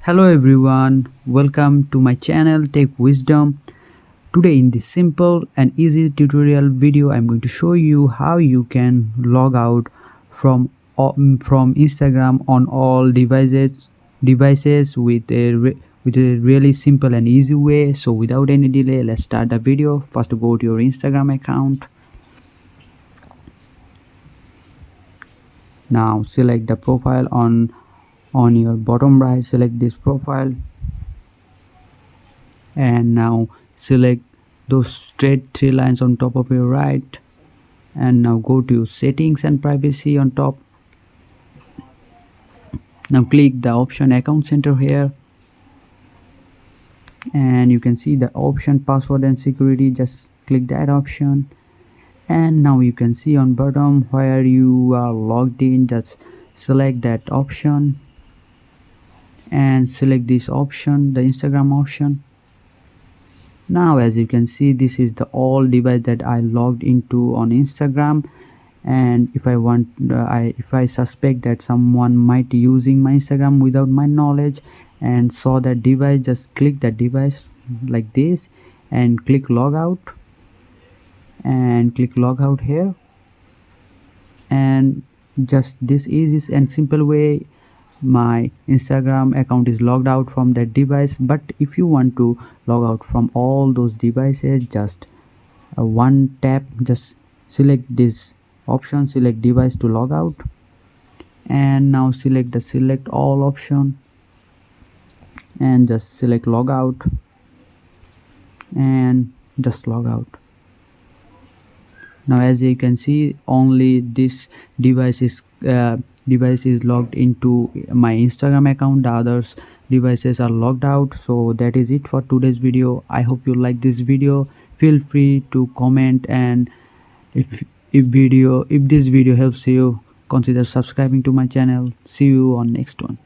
Hello everyone, welcome to my channel Tech Wisdom. Today in this simple and easy tutorial video I'm going to show you how you can log out from Instagram on all devices with a really simple and easy way. So without any delay, let's start the video. First, go to your Instagram account. Now select the profile on your bottom right. Select this profile and now select those straight three lines on top of your right, and now go to settings and privacy on top. Now click the option account center here, and you can see the option password and security. Just click that option, and now you can see on bottom where you are logged in. Just select that option and select this option, the Instagram option. Now as you can see, this is the all device that I logged into on Instagram, and if I suspect that someone might be using my Instagram without my knowledge and saw that device, just click that device like this and click logout, and click logout here, and just this easy and simple way my Instagram account is logged out from that device. But if you want to log out from all those devices, just one tap, just select this option, select device to log out, and now select the select all option and just select log out and just log out. Now as you can see, only this device is logged into my Instagram account. The others devices are logged out. So that is it for today's video. I hope you like this video. Feel free to comment, and if this video helps you, consider subscribing to my channel. See you on next one.